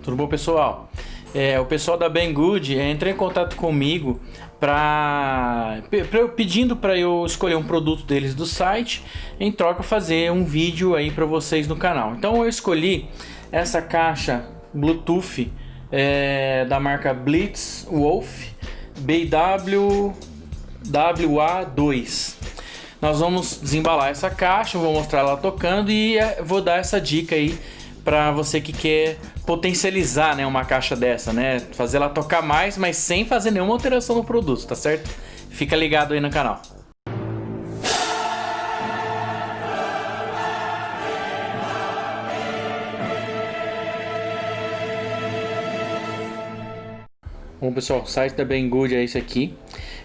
Tudo bom, pessoal? O pessoal da Banggood entrou em contato comigo pedindo para eu escolher um produto deles do site, em troca fazer um vídeo aí para vocês no canal. Então eu escolhi essa caixa Bluetooth da marca Blitzwolf BW-WA2. Nós vamos desembalar essa caixa, vou mostrar ela tocando e vou dar essa dica aí para você que quer potencializar, né, uma caixa dessa, né? Fazer ela tocar mais, mas sem fazer nenhuma alteração no produto, tá certo? Fica ligado aí no canal. Bom, pessoal, o site da Banggood é esse aqui.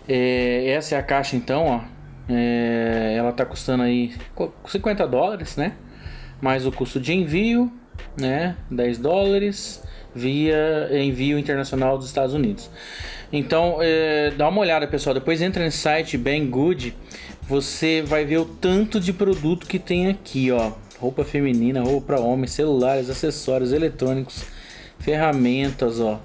Essa é a caixa então, ó. Ela tá custando aí $50, né? Mais o custo de envio, né? $10 via envio internacional dos Estados Unidos. Então, dá uma olhada, pessoal. Depois entra no site Banggood, você vai ver o tanto de produto que tem aqui, ó. Roupa feminina, roupa para homem, celulares, acessórios eletrônicos, ferramentas, ó.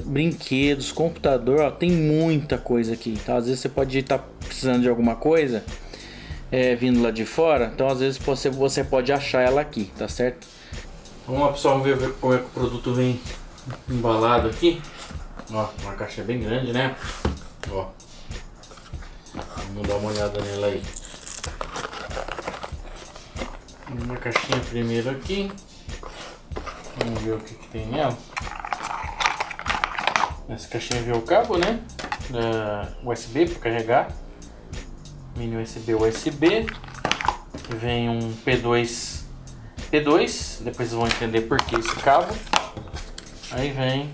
Brinquedos, computador, ó, tem muita coisa aqui, tá? Às vezes você pode estar precisando de alguma coisa vindo lá de fora, então às vezes você pode achar ela aqui, tá certo? Vamos lá, pessoal, ver como é que o produto vem embalado aqui. Ó, uma caixa bem grande, né? Ó, vamos dar uma olhada nela aí. Uma caixinha primeiro aqui. Vamos ver o que tem nela. Essa caixinha vem o cabo, né? USB para carregar. Mini USB. Vem um P2. Depois vocês vão entender por que esse cabo. Aí vem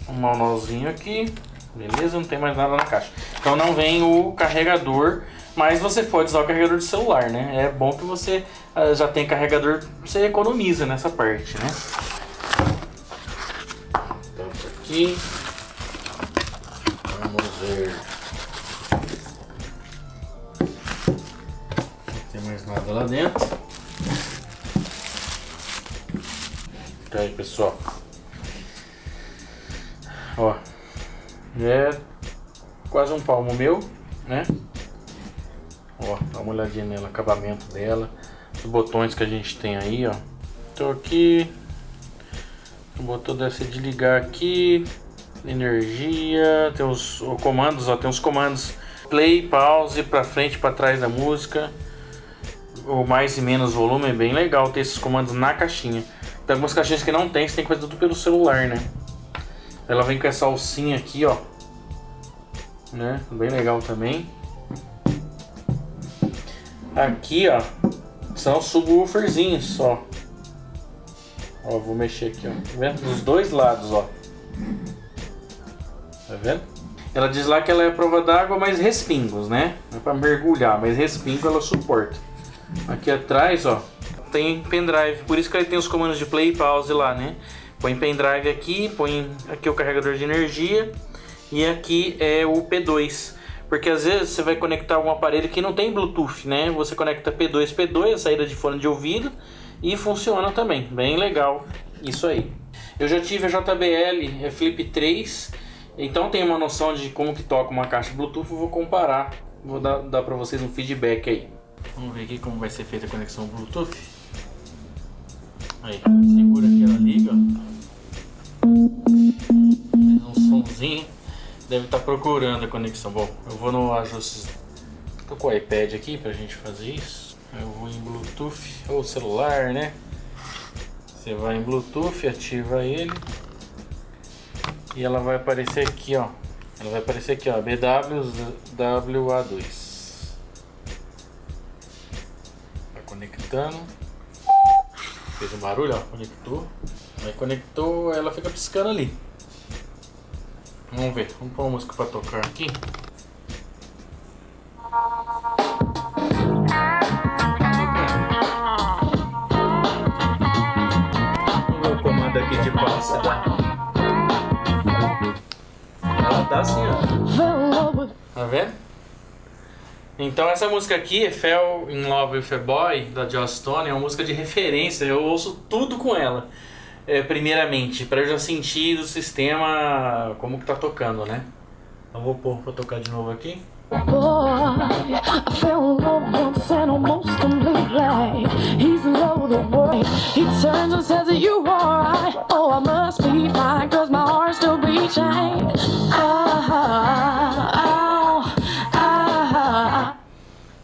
um manualzinho aqui. Beleza? Não tem mais nada na caixa. Então não vem o carregador. Mas você pode usar o carregador de celular, né? É bom que você já tem carregador. Você economiza nessa parte, né? Aqui. Vamos ver. Não tem mais nada lá dentro. Tá aí, pessoal. Ó, é quase um palmo meu, né? Ó, dá uma olhadinha nela, acabamento dela, os botões que a gente tem aí, ó. Tô aqui. O botão deve ser de ligar aqui, energia, tem os comandos, ó, tem os comandos play, pause, para frente, para trás da música, o mais e menos volume, é bem legal ter esses comandos na caixinha. Tem algumas caixinhas que não tem, você tem que fazer tudo pelo celular, né? Ela vem com essa alcinha aqui, ó, né? Bem legal também. Aqui, ó, são os subwooferzinhos, ó. Ó, vou mexer aqui, ó. Tá vendo? Dos dois lados, ó. Tá vendo? Ela diz lá que ela é a prova d'água, mas respingos, né? Não é pra mergulhar, mas respingo ela suporta. Aqui atrás, ó, tem pendrive. Por isso que ele tem os comandos de play e pause lá, né? Põe pendrive aqui, põe aqui o carregador de energia. E aqui é o P2. Porque às vezes você vai conectar algum aparelho que não tem Bluetooth, né? Você conecta P2, a saída de fone de ouvido. E funciona também, bem legal isso aí. Eu já tive a JBL Flip 3, então tenho uma noção de como que toca uma caixa Bluetooth. Eu vou comparar, vou dar para vocês um feedback aí. Vamos ver aqui como vai ser feita a conexão Bluetooth. Aí, segura aqui, ela liga, ó. Um somzinho, deve estar procurando a conexão. Bom, eu vou no ajustes, tô com o iPad aqui pra gente fazer isso. Eu vou em Bluetooth ou celular, né? Você vai em Bluetooth, ativa ele e ela vai aparecer aqui, ó. Ela vai aparecer aqui, ó, BW-WA2. Tá conectando. Fez um barulho, ó, conectou. Aí conectou, ela fica piscando ali. Vamos ver, vamos pôr uma música pra tocar aqui. Aqui de passe, ela tá assim, ó. Tá vendo? Então essa música aqui, Fell in Love with a Boy, da Joss Stone, é uma música de referência, eu ouço tudo com ela. Primeiramente, para eu já sentir do sistema como que tá tocando, né? Então vou pôr pra tocar de novo aqui. Boy, I fell in love once and almost completely. He's in love with the world. He turns and says that you alright. Oh, I must be fine, cause my heart's still beating.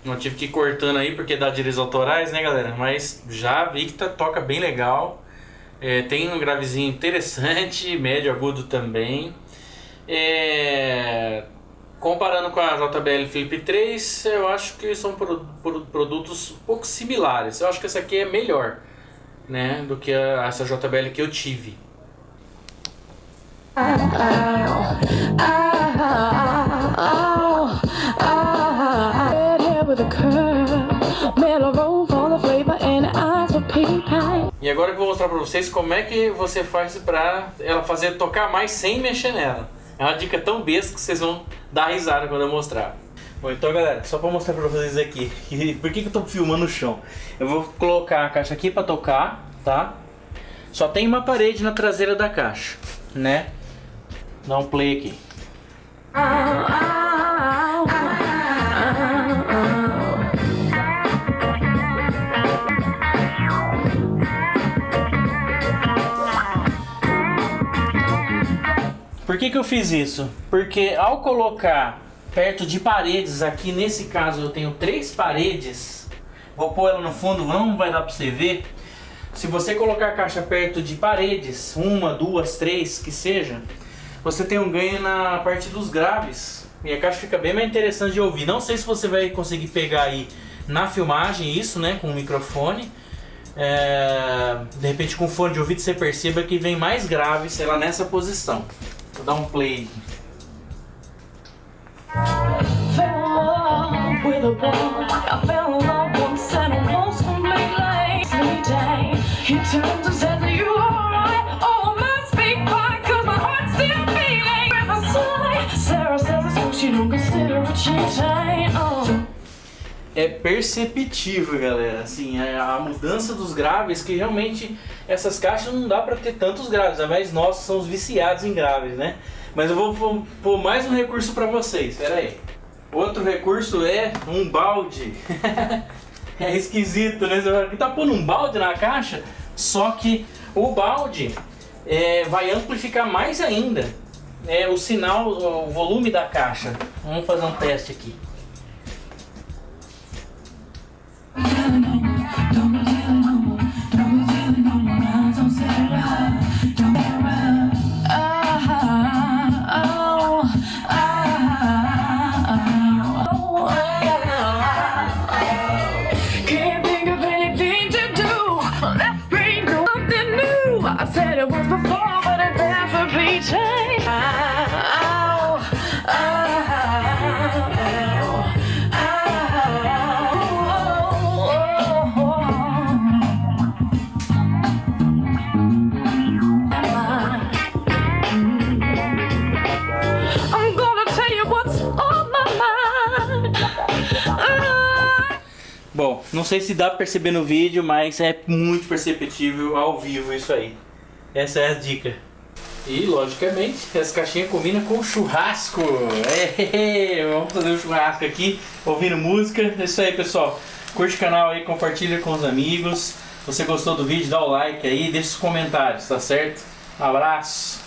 Não tive que ir cortando aí porque dá direitos autorais, né, galera? Mas já vi que toca bem legal. Tem um gravezinho interessante, médio agudo também. Comparando com a JBL Flip 3, eu acho que são produtos um pouco similares. Eu acho que essa aqui é melhor, né, do que essa JBL que eu tive. E agora que eu vou mostrar pra vocês como é que você faz pra ela tocar mais sem mexer nela. É uma dica tão besta que vocês vão dar risada quando eu mostrar. Bom, então galera, só pra mostrar pra vocês aqui, por que eu tô filmando o chão? Eu vou colocar a caixa aqui pra tocar, tá? Só tem uma parede na traseira da caixa, né? Dá um play aqui. Por que eu fiz isso? Porque ao colocar perto de paredes, aqui nesse caso eu tenho 3 paredes, vou pôr ela no fundo, não vai dar pra você ver. Se você colocar a caixa perto de paredes, 1, 2, 3, que seja, você tem um ganho na parte dos graves e a caixa fica bem mais interessante de ouvir. Não sei se você vai conseguir pegar aí na filmagem isso, né, com o microfone. De repente com fone de ouvido você perceba que vem mais grave, sei lá, nessa posição. Vou dar um play. É perceptível, galera, assim, a mudança dos graves, que realmente essas caixas não dá pra ter tantos graves, mas nós somos viciados em graves, né? Mas eu vou pôr mais um recurso pra vocês, pera aí. Outro recurso é um balde. É esquisito, né? Você tá pondo um balde na caixa, só que o balde vai amplificar mais ainda o sinal, o volume da caixa. Vamos fazer um teste aqui. Bom, não sei se dá pra perceber no vídeo, mas é muito perceptível ao vivo isso aí. Essa é a dica. E, logicamente, essa caixinha combina com churrasco. Vamos fazer um churrasco aqui, ouvindo música. É isso aí, pessoal. Curte o canal aí, compartilha com os amigos. Se você gostou do vídeo, dá o like aí, deixa os comentários, tá certo? Um abraço.